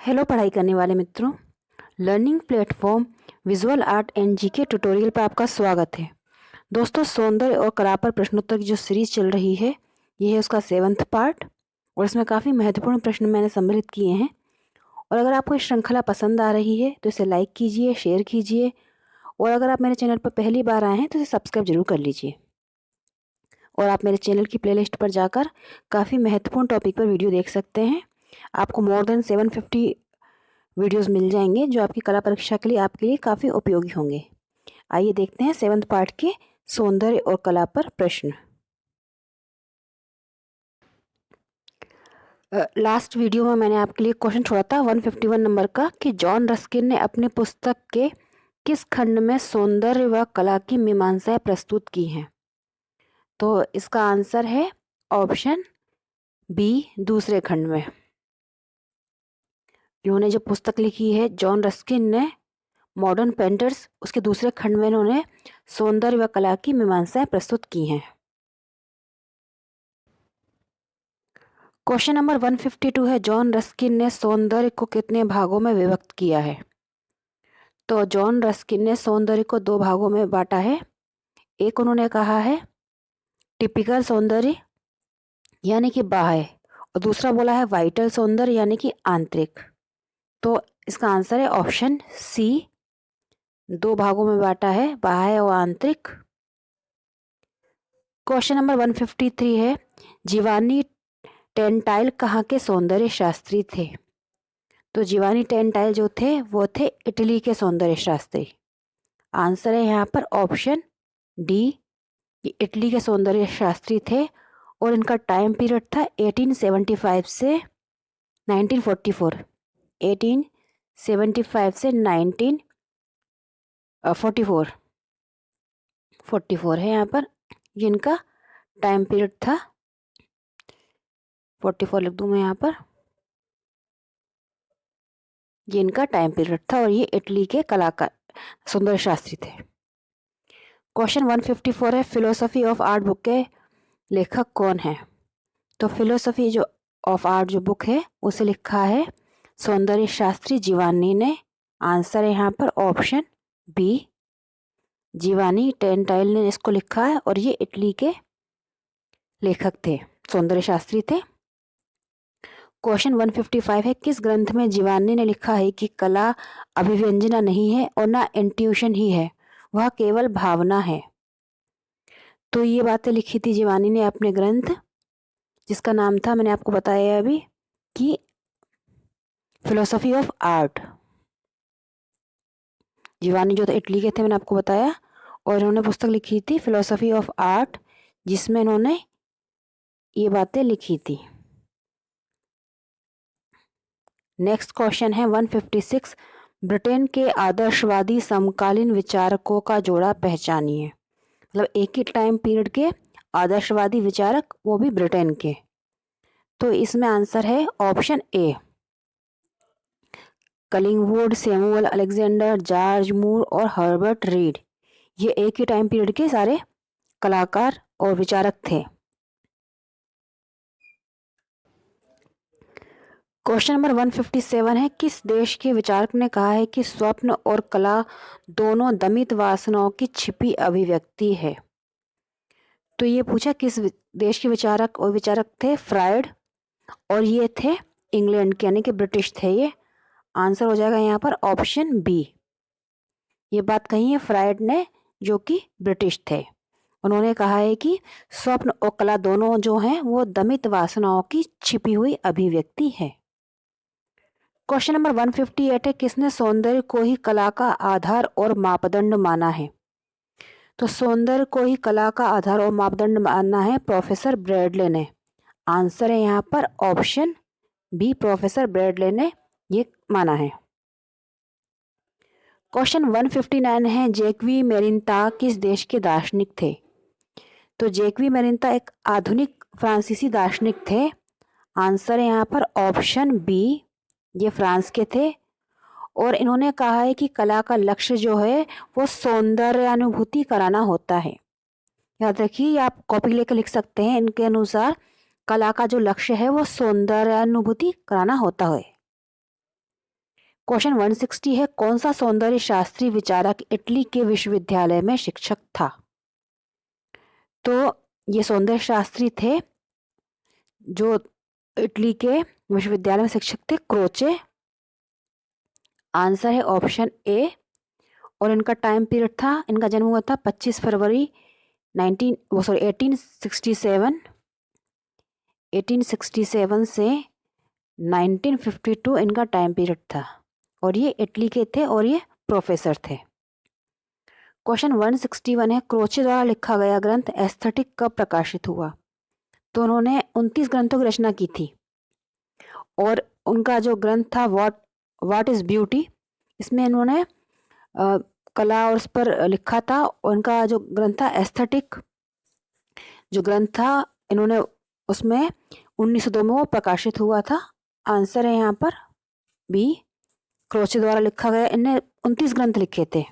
Hello पढ़ाई करने वाले मित्रों, learning platform visual art and GK tutorial पर आपका स्वागत है। दोस्तों, सौंदर्य और कला पर प्रश्नोत्तर की जो सीरीज चल रही है, ये है उसका 7वां पार्ट और इसमें काफ़ी महत्वपूर्ण प्रश्न मैंने सम्मिलित किए हैं। और अगर आपको ये श्रृंखला पसंद आ रही है तो इसे लाइक कीजिए, शेयर कीजिए और अगर आप मेरे चैनल पर पहली बार आए हैं तो इसे सब्सक्राइब जरूर कर लीजिए। और आप मेरे चैनल की प्लेलिस्ट पर जाकर काफ़ी महत्वपूर्ण टॉपिक पर वीडियो देख सकते हैं। आपको मोर देन 750 वीडियोस मिल जाएंगे जो आपकी कला परीक्षा के लिए आपके लिए काफ़ी उपयोगी होंगे। आइए देखते हैं 7वां पार्ट के सौंदर्य और कला पर प्रश्न। लास्ट वीडियो में मैंने आपके लिए क्वेश्चन छोड़ा था 151 नंबर का कि जॉन रस्किन ने अपनी पुस्तक के किस खंड में सौंदर्य व कला की मीमांसाएं प्रस्तुत की हैं। तो इसका आंसर है ऑप्शन बी, दूसरे खंड में। इन्होंने जो पुस्तक लिखी है जॉन रस्किन ने, मॉडर्न पेंटर्स, उसके दूसरे खंड में इन्होंने सौंदर्य व कला की मीमांसाएं प्रस्तुत की हैं। क्वेश्चन नंबर 152 है, जॉन रस्किन ने सौंदर्य को कितने भागों में विभक्त किया है। तो जॉन रस्किन ने सौंदर्य को दो भागों में बांटा है। एक उन्होंने कहा है टिपिकल सौंदर्य यानी कि बाह्य, और दूसरा बोला है वाइटल सौंदर्य यानी कि आंतरिक। तो इसका आंसर है ऑप्शन सी, दो भागों में बांटा है, बाह्य और आंतरिक। क्वेश्चन नंबर 153 है, जिवानी टेंटाइल कहाँ के सौंदर्य शास्त्री थे। तो जिवानी टेंटाइल जो थे वो थे इटली के सौंदर्य शास्त्री। आंसर है यहाँ पर ऑप्शन डी, ये इटली के सौंदर्य शास्त्री थे और इनका टाइम पीरियड था 1875 से 1944। 1875 से 1944 44 है यहाँ पर, ये इनका टाइम पीरियड था। 44 लिख दूँ मैं यहाँ पर, ये इनका टाइम पीरियड था और ये इटली के कलाकार सौंदर्य शास्त्री थे। क्वेश्चन 154 है, फिलोसफी ऑफ आर्ट बुक के लेखक कौन है। तो फिलोसफी जो ऑफ आर्ट जो बुक है उसे लिखा है सौंदर्य शास्त्री जिवानी ने। आंसर है यहाँ पर ऑप्शन बी, जिवानी टेंटाइल ने इसको लिखा है और ये इटली के लेखक थे, सौंदर्य शास्त्री थे। क्वेश्चन 155 है, किस ग्रंथ में जिवानी ने लिखा है कि कला अभिव्यंजना नहीं है और ना इंट्यूशन ही है, वह केवल भावना है। तो ये बातें लिखी थी जिवानी ने अपने ग्रंथ, जिसका नाम था, मैंने आपको बताया अभी, कि फिलोसफी ऑफ आर्ट। जिवानी जो थे इटली के थे, मैंने आपको बताया, और इन्होंने पुस्तक लिखी थी फिलोसफी ऑफ आर्ट, जिसमें इन्होंने ये बातें लिखी थी। नेक्स्ट क्वेश्चन है 156, ब्रिटेन के आदर्शवादी समकालीन विचारकों का जोड़ा पहचानिए। मतलब एक ही टाइम पीरियड के आदर्शवादी विचारक, वो भी ब्रिटेन के। तो इसमें आंसर है option A, Collingwood, Samuel Alexander, George Moore और हर्बर्ट रीड। ये एक ही टाइम पीरियड के सारे कलाकार और विचारक थे। क्वेश्चन नंबर 157 है, किस देश के विचारक ने कहा है कि स्वप्न और कला दोनों दमित वासनाओं की छिपी अभिव्यक्ति है। तो ये पूछा किस देश के विचारक, और विचारक थे फ्रायड, और ये थे इंग्लैंड के, यानी कि ब्रिटिश थे ये। आंसर हो जाएगा यहाँ पर ऑप्शन बी। ये बात कही है फ्रायड ने, जो कि ब्रिटिश थे। उन्होंने कहा है कि स्वप्न और कला दोनों जो हैं वो दमित वासनाओं की छिपी हुई अभिव्यक्ति है। क्वेश्चन नंबर 158 है, किसने सौंदर्य को ही कला का आधार और मापदंड माना है। तो सौंदर्य को ही कला का आधार और मापदंड मानना है प्रोफेसर ब्रैडले ने। आंसर है यहाँ पर ऑप्शन बी, प्रोफेसर ब्रैडले ने ये माना है। क्वेश्चन 159 है, जैक्वी मेरिन्ता किस देश के दार्शनिक थे। तो जैक्वी मेरिन्ता एक आधुनिक फ्रांसीसी दार्शनिक थे। आंसर है यहाँ पर ऑप्शन बी, ये फ्रांस के थे और इन्होंने कहा है कि कला का लक्ष्य जो है वो सौंदर्यानुभूति कराना होता है। याद रखिए, आप कॉपी लेकर लिख सकते हैं। इनके अनुसार कला का जो लक्ष्य है वो सौंदर्यानुभूति कराना होता है। क्वेश्चन 160 है, कौन सा सौंदर्य शास्त्री विचारक इटली के विश्वविद्यालय में शिक्षक था? तो ये सौंदर्य शास्त्री थे जो इटली के विश्वविद्यालय में शिक्षक थे, क्रोचे। आंसर है ऑप्शन ए। और इनका टाइम पीरियड था, इनका जन्म हुआ था 25 फरवरी 1867 से 1952 इनका टाइम पीरियड था। और ये इटली के थे और ये प्रोफेसर थे। क्वेश्चन 161 है, क्रोचे द्वारा लिखा गया ग्रंथ एस्थेटिक कब प्रकाशित हुआ? तो उन्होंने 29 ग्रंथों की रचना की थी और उनका जो ग्रंथ था व्हाट इज ब्यूटी, इसमें इन्होंने कला और उस पर लिखा था। उनका जो ग्रंथ था एस्थेटिक, जो ग्रंथ था इन्होंने उसमें 1902 में वो प्रकाशित हुआ था। आंसर है यहाँ पर बी, क्रोचे द्वारा लिखा गया। इन्हें 29 ग्रंथ लिखे थे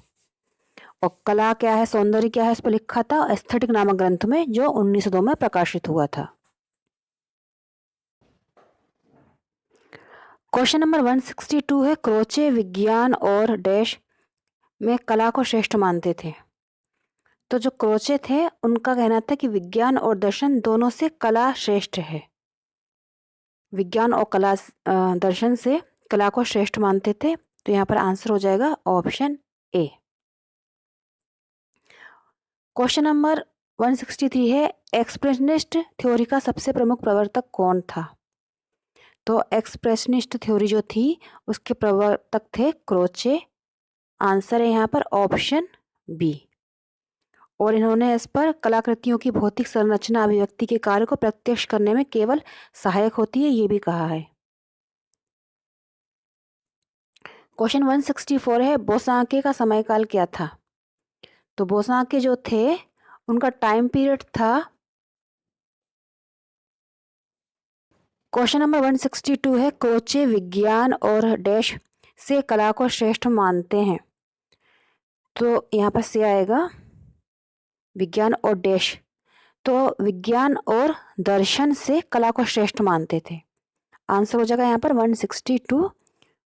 और कला क्या है, सौंदर्य क्या है, इस पर लिखा था एस्थेटिक नामक ग्रंथ में, जो 1902 में प्रकाशित हुआ था। क्वेश्चन नंबर 162 है, क्रोचे विज्ञान और डैश में कला को श्रेष्ठ मानते थे। तो जो क्रोचे थे उनका कहना था कि विज्ञान और दर्शन दोनों से कला श्रेष्ठ है। विज्ञान और कला दर्शन से कला को श्रेष्ठ मानते थे। तो यहाँ पर आंसर हो जाएगा ऑप्शन ए। क्वेश्चन नंबर 163 है, एक्सप्रेशनिस्ट थ्योरी का सबसे प्रमुख प्रवर्तक कौन था? तो एक्सप्रेशनिस्ट थ्योरी जो थी उसके प्रवर्तक थे क्रोचे। आंसर है यहाँ पर ऑप्शन बी। और इन्होंने इस पर कलाकृतियों की भौतिक संरचना अभिव्यक्ति के कार्य को प्रत्यक्ष करने में केवल सहायक होती है, ये भी कहा है। क्वेश्चन 164 है, बोसांके का समयकाल क्या था? तो बोसांके जो थे उनका टाइम पीरियड था, क्वेश्चन नंबर 162 है, क्रोचे विज्ञान और डैश से कला को श्रेष्ठ मानते हैं। तो यहाँ पर से आएगा विज्ञान और डैश। तो विज्ञान और दर्शन से कला को श्रेष्ठ मानते थे। आंसर हो जाएगा यहाँ पर 162।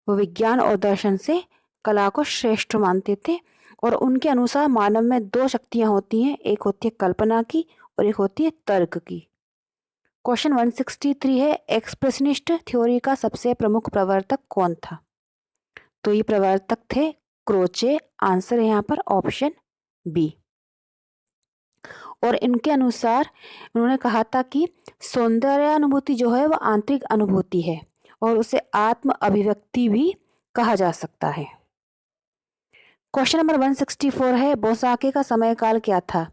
वो विज्ञान और दर्शन से कला को श्रेष्ठ मानते थे और उनके अनुसार मानव में दो शक्तियां होती हैं, एक होती है कल्पना की और एक होती है तर्क की। क्वेश्चन 163 है, एक्सप्रेशनिस्ट थ्योरी का सबसे प्रमुख प्रवर्तक कौन था? तो ये प्रवर्तक थे क्रोचे। आंसर है यहाँ पर ऑप्शन बी। और इनके अनुसार उन्होंने कहा था कि सौंदर्यानुभूति जो है वह आंतरिक अनुभूति है और उसे आत्म अभिव्यक्ति भी कहा जा सकता है। क्वेश्चन नंबर 164 है, बोसांके का समयकाल क्या था?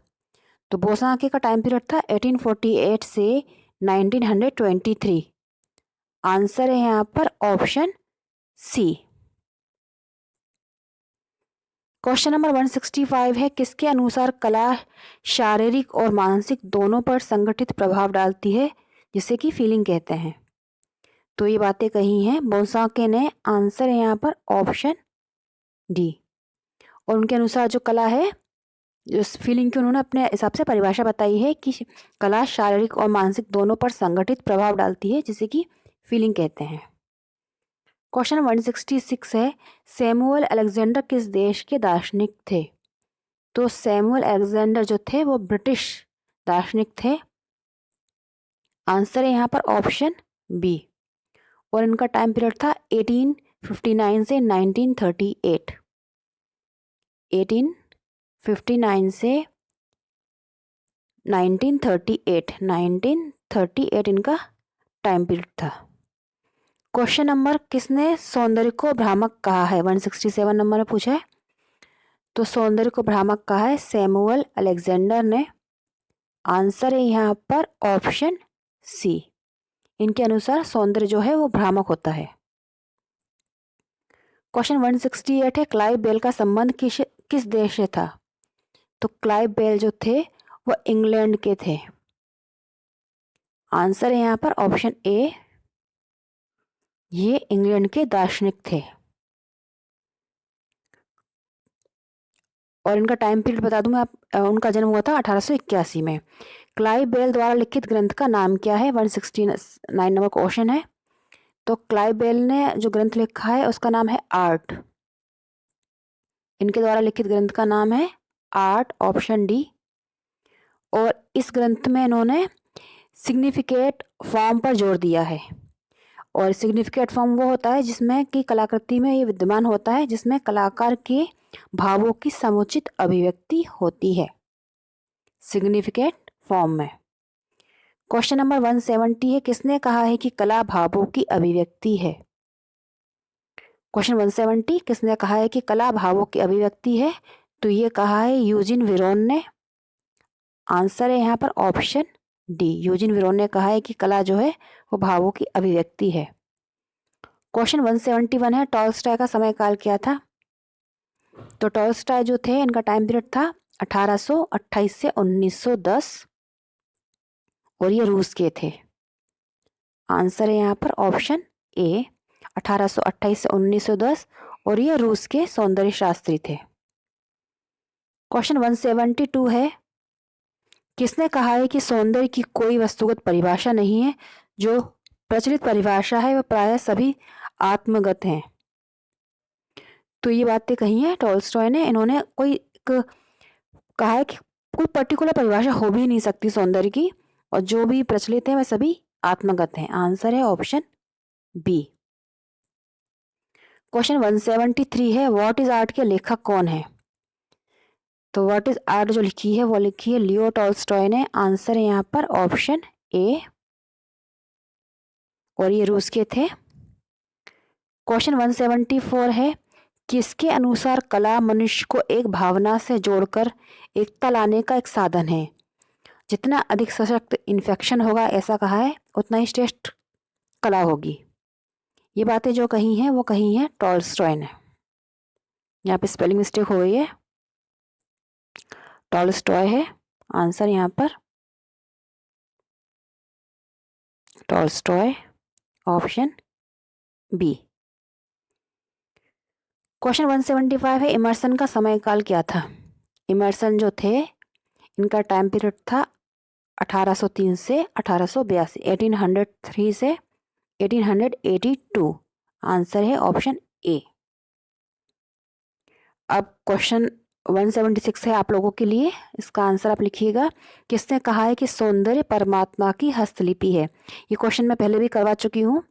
तो बोसांके का टाइम पीरियड था 1848 से 1923। आंसर है यहाँ पर ऑप्शन सी। क्वेश्चन नंबर 165 है, किसके अनुसार कला शारीरिक और मानसिक दोनों पर संगठित प्रभाव डालती है, जिसे कि फीलिंग कहते हैं? तो ये बातें कही हैं बोसांके ने। आंसर है यहाँ पर ऑप्शन डी। और उनके अनुसार जो कला है, उस फीलिंग की उन्होंने अपने हिसाब से परिभाषा बताई है कि कला शारीरिक और मानसिक दोनों पर संगठित प्रभाव डालती है, जिसे कि फीलिंग कहते हैं। क्वेश्चन 166 है, सैमुअल अलेक्जेंडर किस देश के दार्शनिक थे? तो सैमुअल अलेक्जेंडर जो थे वो ब्रिटिश दार्शनिक थे। आंसर है यहाँ पर ऑप्शन बी। और इनका टाइम पीरियड था 1859 से 1938। 1859 से 1938 इनका टाइम पीरियड था। क्वेश्चन नंबर, किसने सौंदर्य को भ्रामक कहा है? 167 नंबर में पूछा है। तो सौंदर्य को भ्रामक कहा है सैमुअल अलेक्जेंडर ने। आंसर है यहाँ पर ऑप्शन सी। इनके अनुसार सौंदर्य जो है वो भ्रामक होता है। क्वेश्चन 168 है, क्लाइव बेल का संबंध किस देश से था? तो क्लाइव बेल जो थे वो इंग्लैंड के थे। आंसर है यहाँ पर ऑप्शन ए, ये इंग्लैंड के दार्शनिक थे। और इनका टाइम पीरियड बता दूं मैं आप, उनका जन्म हुआ था 1881 में। क्लाइव बेल द्वारा लिखित ग्रंथ का नाम क्या है? 169 नंबर क्वेश्चन है। तो क्लाइव बेल ने जो ग्रंथ लिखा है उसका नाम है आर्ट। इनके द्वारा लिखित ग्रंथ का नाम है आर्ट, ऑप्शन डी। और इस ग्रंथ में इन्होंने सिग्निफिकेट फॉर्म पर जोर दिया है। और सिग्निफिकेट फॉर्म वो होता है जिसमें कि कलाकृति में ये विद्यमान होता है जिसमें कलाकार के भावों की समुचित अभिव्यक्ति होती है, सिग्निफिकेट फॉर्म में। क्वेश्चन नंबर 170 है, किसने कहा है कि कला भावों की अभिव्यक्ति है? क्वेश्चन 170, किसने कहा है कि कला भावों की अभिव्यक्ति है? तो ये कहा है यूजिन वेरोन ने। आंसर है यहाँ पर ऑप्शन डी, यूजिन वेरोन ने कहा है कि कला जो है वो भावों की अभिव्यक्ति है। क्वेश्चन 171 है, टॉल्स्टॉय का समय काल क्या था? तो टॉल्स्टॉय जो थे इनका टाइम पीरियड था 1828 से 1910 और ये रूस के थे। आंसर है यहाँ पर ऑप्शन ए, 1828 से 1910 और ये रूस के सौंदर्य शास्त्री थे। क्वेश्चन 172 है, किसने कहा है कि सौंदर्य की कोई वस्तुगत परिभाषा नहीं है? जो प्रचलित परिभाषा है वह प्रायः सभी आत्मगत हैं। तो ये बातें कही हैं टॉल्स्टॉय ने। इन्होंने कहा है कि कोई पर्टिकुलर परिभाषा हो भी नहीं सकती सौंदर्य की, और जो भी प्रचलित है वह सभी आत्मगत हैं। आंसर है ऑप्शन बी। क्वेश्चन 173 है, व्हाट इज आर्ट के लेखक कौन है? तो व्हाट इज आर्ट जो लिखी है वो लिखी है लियो टॉल्स्टॉय ने। आंसर है यहाँ पर ऑप्शन ए, और ये रूस के थे। क्वेश्चन 174 है, किसके अनुसार कला मनुष्य को एक भावना से जोड़कर एकता लाने का एक साधन है? जितना अधिक सशक्त इन्फेक्शन होगा, ऐसा कहा है, उतना ही श्रेष्ठ कला होगी। ये बातें जो कही हैं वो कही हैं टॉल्स्टॉय ने। यहाँ पे स्पेलिंग मिस्टेक हो गई है, टॉल्स्टॉय है। आंसर यहाँ पर टॉल्स्टॉय, ऑप्शन बी। क्वेश्चन 175 है, इमर्सन का समय काल क्या था? इमर्सन जो थे इनका टाइम पीरियड था 1803 से 1882, 1803 से 1882। आंसर है ऑप्शन ए। अब क्वेश्चन 176 है आप लोगों के लिए, इसका आंसर आप लिखिएगा। किसने कहा है कि सौंदर्य परमात्मा की हस्तलिपि है? ये क्वेश्चन मैं पहले भी करवा चुकी हूँ,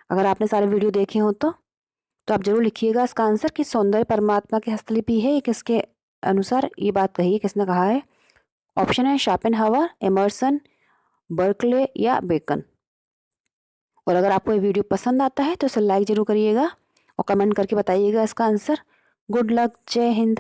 अगर आपने सारे वीडियो देखे हो तो आप जरूर लिखिएगा इसका आंसर कि सौंदर्य परमात्मा की हस्तलिपि है। ये किसके अनुसार ये बात कही है, किसने कहा है? ऑप्शन है शोपेनहावर, एमर्सन, बर्कले या बेकन। और अगर आपको ये वीडियो पसंद आता है तो इसे लाइक जरूर करिएगा और कमेंट करके बताइएगा इसका आंसर। गुड लक, जय हिंद।